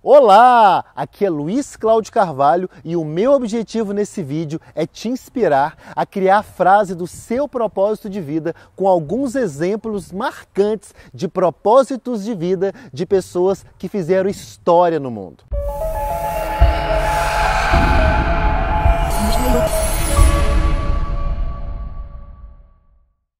Olá! Aqui é Luiz Cláudio Carvalho e o meu objetivo nesse vídeo é te inspirar a criar a frase do seu propósito de vida com alguns exemplos marcantes de propósitos de vida de pessoas que fizeram história no mundo.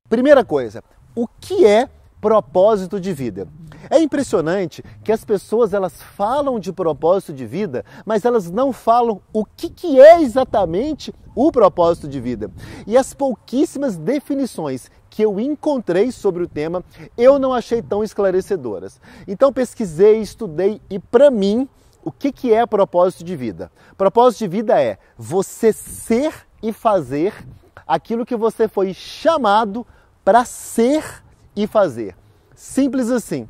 Primeira coisa, o que é propósito de vida? É impressionante que as pessoas elas falam de propósito de vida, mas elas não falam o que é exatamente o propósito de vida. E as pouquíssimas definições que eu encontrei sobre o tema, eu não achei tão esclarecedoras. Então pesquisei, estudei e para mim, o que é propósito de vida? Propósito de vida é você ser e fazer aquilo que você foi chamado para ser e fazer. Simples assim.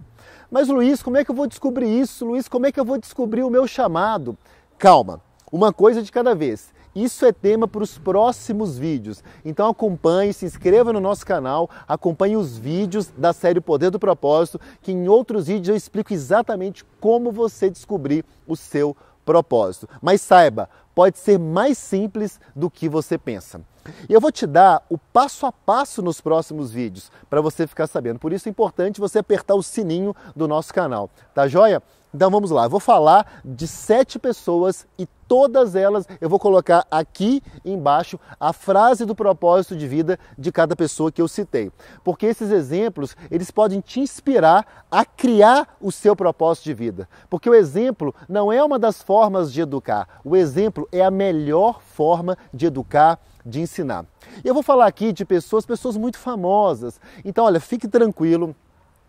Mas Luiz, como é que eu vou descobrir isso? Luiz, como é que eu vou descobrir o meu chamado? Calma, uma coisa de cada vez. Isso é tema para os próximos vídeos. Então acompanhe, se inscreva no nosso canal, acompanhe os vídeos da série Poder do Propósito, que em outros vídeos eu explico exatamente como você descobrir o seu propósito. Mas saiba, pode ser mais simples do que você pensa. E eu vou te dar o passo a passo nos próximos vídeos, para você ficar sabendo. Por isso é importante você apertar o sininho do nosso canal. Tá joia? Então vamos lá, eu vou falar de 7 pessoas e todas elas eu vou colocar aqui embaixo a frase do propósito de vida de cada pessoa que eu citei. Porque esses exemplos, eles podem te inspirar a criar o seu propósito de vida. Porque o exemplo não é uma das formas de educar, o exemplo é a melhor forma de educar, de ensinar. Eu vou falar aqui de pessoas muito famosas. Então olha, fique tranquilo.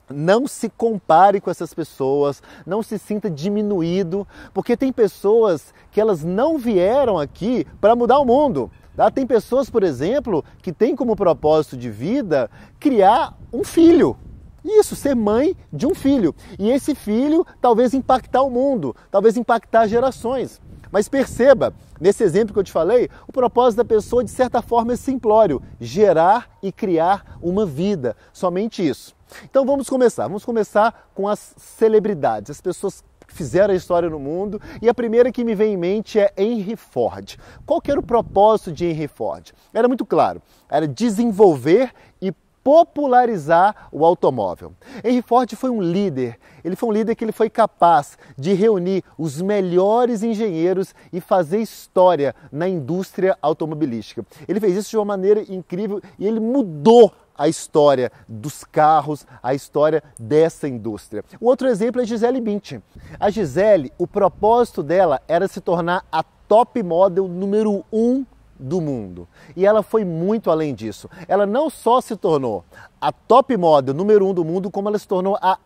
Não se compare com essas pessoas, não se sinta diminuído, porque tem pessoas que elas não vieram aqui para mudar o mundo. Tá? Tem pessoas, por exemplo, que têm como propósito de vida criar um filho. Isso, ser mãe de um filho. E esse filho talvez impactar o mundo, talvez impactar gerações. Mas perceba, nesse exemplo que eu te falei, o propósito da pessoa de certa forma é simplório, gerar e criar uma vida, somente isso. Então vamos começar com as celebridades, as pessoas que fizeram a história no mundo, e a primeira que me vem em mente é Henry Ford. Qual que era o propósito de Henry Ford? Era muito claro, era desenvolver e popularizar o automóvel. Henry Ford foi um líder, ele foi capaz de reunir os melhores engenheiros e fazer história na indústria automobilística. Ele fez isso de uma maneira incrível e ele mudou a história dos carros, a história dessa indústria. O outro exemplo é Gisele Bündchen. A Gisele, o propósito dela era se tornar a top model número 1 do mundo. E ela foi muito além disso. Ela não só se tornou a top model número 1 do mundo, como ela se tornou a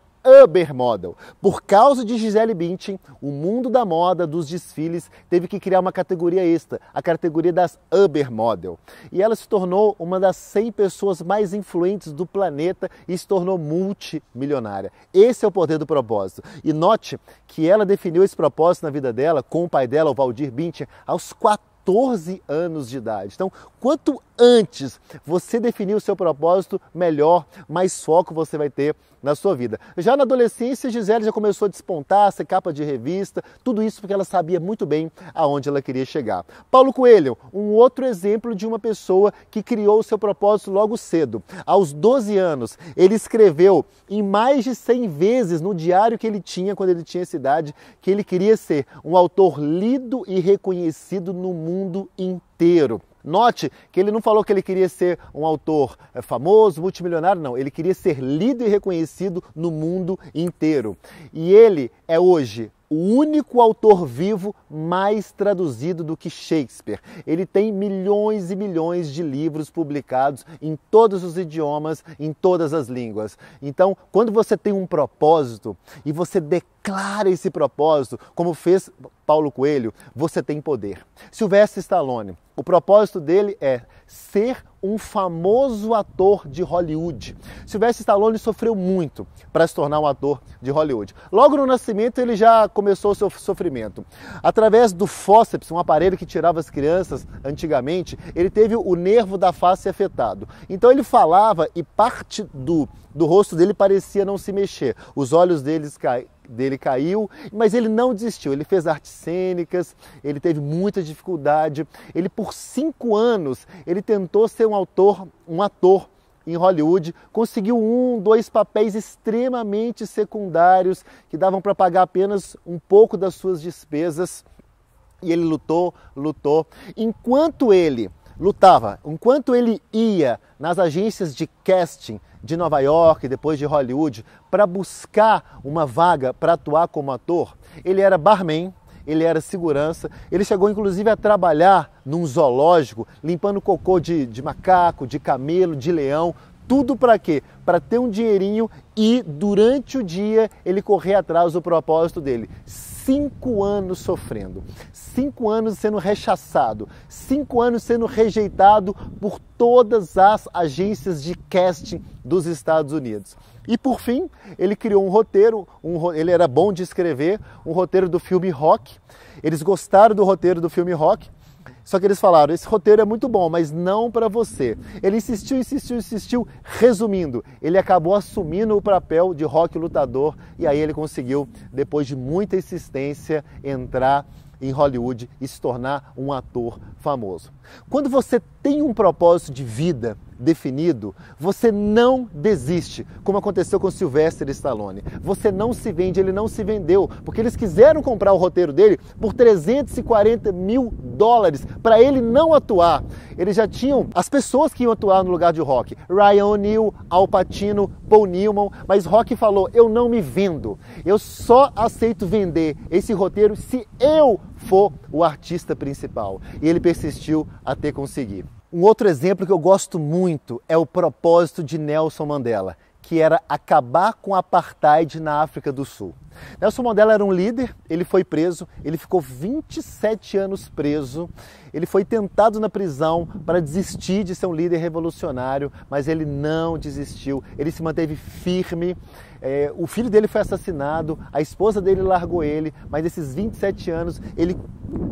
Uber Model. Por causa de Gisele Bündchen, o mundo da moda, dos desfiles, teve que criar uma categoria extra, a categoria das Uber Model. E ela se tornou uma das 100 pessoas mais influentes do planeta e se tornou multimilionária. Esse é o poder do propósito. E note que ela definiu esse propósito na vida dela com o pai dela, o Valdir Bündchen, aos 14 anos de idade. Então, quanto antes você definir o seu propósito, melhor, mais foco você vai ter na sua vida. Já na adolescência, Gisele já começou a despontar, ser capa de revista, tudo isso porque ela sabia muito bem aonde ela queria chegar. Paulo Coelho, um outro exemplo de uma pessoa que criou o seu propósito logo cedo. Aos 12 anos, ele escreveu em mais de 100 vezes no diário que ele tinha, quando ele tinha essa idade, que ele queria ser um autor lido e reconhecido no mundo inteiro. Note que ele não falou que ele queria ser um autor famoso, multimilionário, não. Ele queria ser lido e reconhecido no mundo inteiro. E ele é hoje o único autor vivo mais traduzido do que Shakespeare. Ele tem milhões e milhões de livros publicados em todos os idiomas, em todas as línguas. Então, quando você tem um propósito e você declara esse propósito, como fez Paulo Coelho, você tem poder. Sylvester Stallone, o propósito dele é ser um famoso ator de Hollywood. Sylvester Stallone sofreu muito para se tornar um ator de Hollywood. Logo no nascimento ele já começou o seu sofrimento. Através do fórceps, um aparelho que tirava as crianças antigamente, ele teve o nervo da face afetado. Então ele falava e parte do rosto dele parecia não se mexer. Os olhos dele dele caiu, mas ele não desistiu. Ele fez artes cênicas, ele teve muita dificuldade. Ele, por 5 anos, ele tentou ser um ator em Hollywood, conseguiu 1, 2 papéis extremamente secundários que davam para pagar apenas um pouco das suas despesas. E ele lutou. Enquanto ele lutava, enquanto ele ia nas agências de casting de Nova York, depois de Hollywood, para buscar uma vaga para atuar como ator, ele era barman, ele era segurança, ele chegou inclusive a trabalhar num zoológico, limpando cocô de macaco, de camelo, de leão, tudo para quê? Para ter um dinheirinho e durante o dia ele correr atrás do propósito dele. 5 anos sofrendo, 5 anos sendo rechaçado, 5 anos sendo rejeitado por todas as agências de casting dos Estados Unidos. E por fim, ele criou um roteiro, ele era bom de escrever, um roteiro do filme Rock. Eles gostaram do roteiro do filme Rock, só que eles falaram, esse roteiro é muito bom, mas não para você. Ele insistiu. Resumindo, ele acabou assumindo o papel de Rock lutador e aí ele conseguiu, depois de muita insistência, entrar em Hollywood e se tornar um ator famoso. Quando você tem um propósito de vida definido, você não desiste, como aconteceu com Sylvester Stallone. Você não se vende, ele não se vendeu, porque eles quiseram comprar o roteiro dele por $340 mil para ele não atuar. Eles já tinham as pessoas que iam atuar no lugar de Rock, Ryan O'Neal, Al Pacino, Paul Newman, mas Rock falou, eu não me vendo, eu só aceito vender esse roteiro se eu for o artista principal. E ele persistiu até conseguir. Um outro exemplo que eu gosto muito é o propósito de Nelson Mandela, que era acabar com o apartheid na África do Sul. Nelson Mandela era um líder, ele foi preso, ele ficou 27 anos preso, ele foi tentado na prisão para desistir de ser um líder revolucionário, mas ele não desistiu, ele se manteve firme. O filho dele foi assassinado, a esposa dele largou ele, mas esses 27 anos ele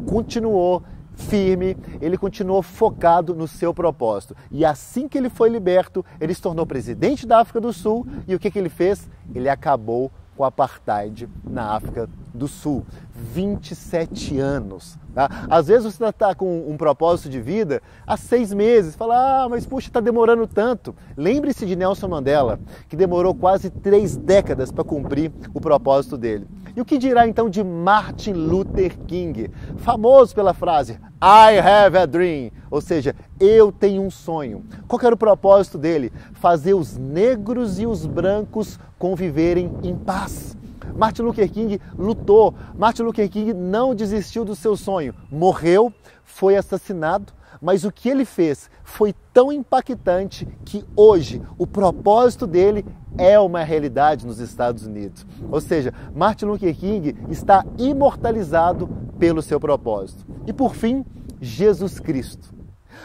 continuou firme, ele continuou focado no seu propósito. E assim que ele foi liberto, ele se tornou presidente da África do Sul e o que ele fez? Ele acabou com o apartheid na África do Sul. 27 anos. Tá? Às vezes você está com um propósito de vida há 6 meses, fala, mas puxa, está demorando tanto. Lembre-se de Nelson Mandela, que demorou quase 3 décadas para cumprir o propósito dele. E o que dirá então de Martin Luther King, famoso pela frase I have a dream, ou seja, eu tenho um sonho. Qual era o propósito dele? Fazer os negros e os brancos conviverem em paz. Martin Luther King lutou, Martin Luther King não desistiu do seu sonho, morreu, foi assassinado, mas o que ele fez foi tão impactante que hoje o propósito dele é uma realidade nos Estados Unidos. Ou seja, Martin Luther King está imortalizado pelo seu propósito. E por fim, Jesus Cristo.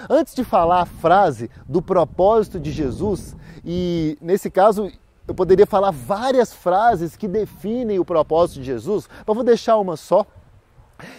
Antes de falar a frase do propósito de Jesus, e nesse caso eu poderia falar várias frases que definem o propósito de Jesus, mas vou deixar uma só.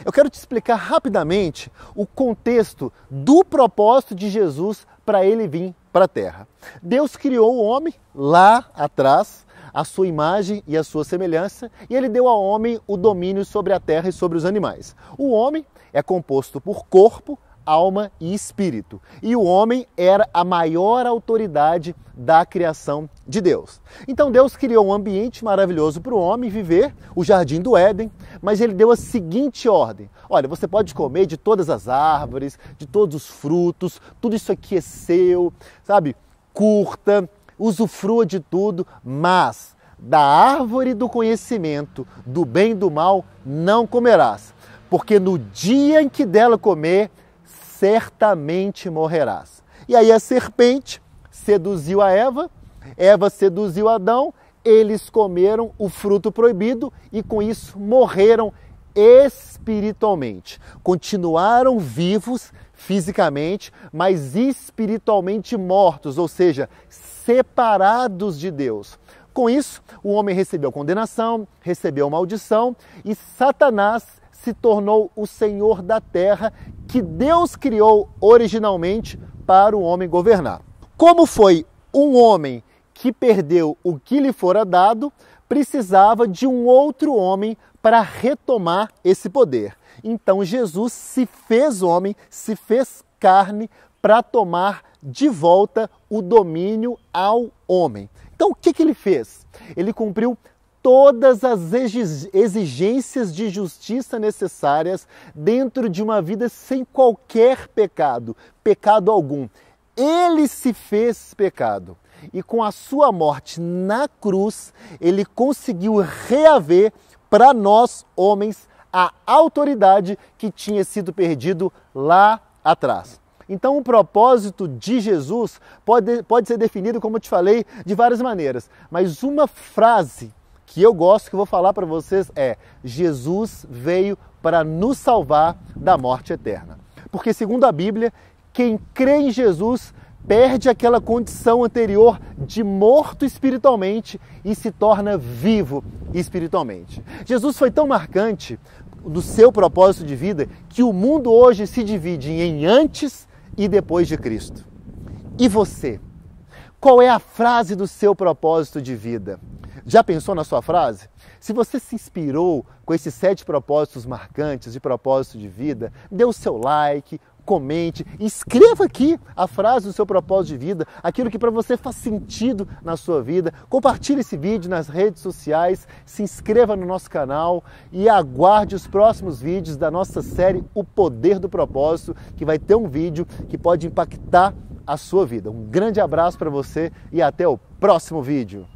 Eu quero te explicar rapidamente o contexto do propósito de Jesus para ele vir para a Terra. Deus criou o homem lá atrás, a sua imagem e a sua semelhança, e ele deu ao homem o domínio sobre a terra e sobre os animais. O homem é composto por corpo, alma e espírito. E o homem era a maior autoridade da criação de Deus. Então Deus criou um ambiente maravilhoso para o homem viver, o Jardim do Éden, mas ele deu a seguinte ordem. Olha, você pode comer de todas as árvores, de todos os frutos, tudo isso aqui é seu, sabe? Curta, usufrua de tudo, mas da árvore do conhecimento, do bem e do mal, não comerás, porque no dia em que dela comer, certamente morrerás. E aí a serpente seduziu a Eva, Eva seduziu Adão, eles comeram o fruto proibido e com isso morreram espiritualmente. Continuaram vivos fisicamente, mas espiritualmente mortos, ou seja, separados de Deus. Com isso, o homem recebeu condenação, recebeu maldição e Satanás se tornou o senhor da terra que Deus criou originalmente para o homem governar. Como foi um homem que perdeu o que lhe fora dado, precisava de um outro homem para retomar esse poder. Então Jesus se fez homem, se fez carne para tomar de volta o domínio ao homem. Então o que ele fez? Ele cumpriu todas as exigências de justiça necessárias dentro de uma vida sem qualquer pecado, pecado algum. Ele se fez pecado e com a sua morte na cruz, ele conseguiu reaver para nós, homens, a autoridade que tinha sido perdido lá atrás. Então, o propósito de Jesus pode ser definido, como eu te falei, de várias maneiras. Mas uma frase que eu gosto, que eu vou falar para vocês é: Jesus veio para nos salvar da morte eterna. Porque, segundo a Bíblia, quem crê em Jesus perde aquela condição anterior de morto espiritualmente e se torna vivo espiritualmente. Jesus foi tão marcante do seu propósito de vida que o mundo hoje se divide em antes e depois de Cristo. E você? Qual é a frase do seu propósito de vida? Já pensou na sua frase? Se você se inspirou com esses 7 propósitos marcantes de propósito de vida, dê o seu like, comente, escreva aqui a frase do seu propósito de vida, aquilo que para você faz sentido na sua vida. Compartilhe esse vídeo nas redes sociais, se inscreva no nosso canal e aguarde os próximos vídeos da nossa série O Poder do Propósito, que vai ter um vídeo que pode impactar a sua vida. Um grande abraço para você e até o próximo vídeo.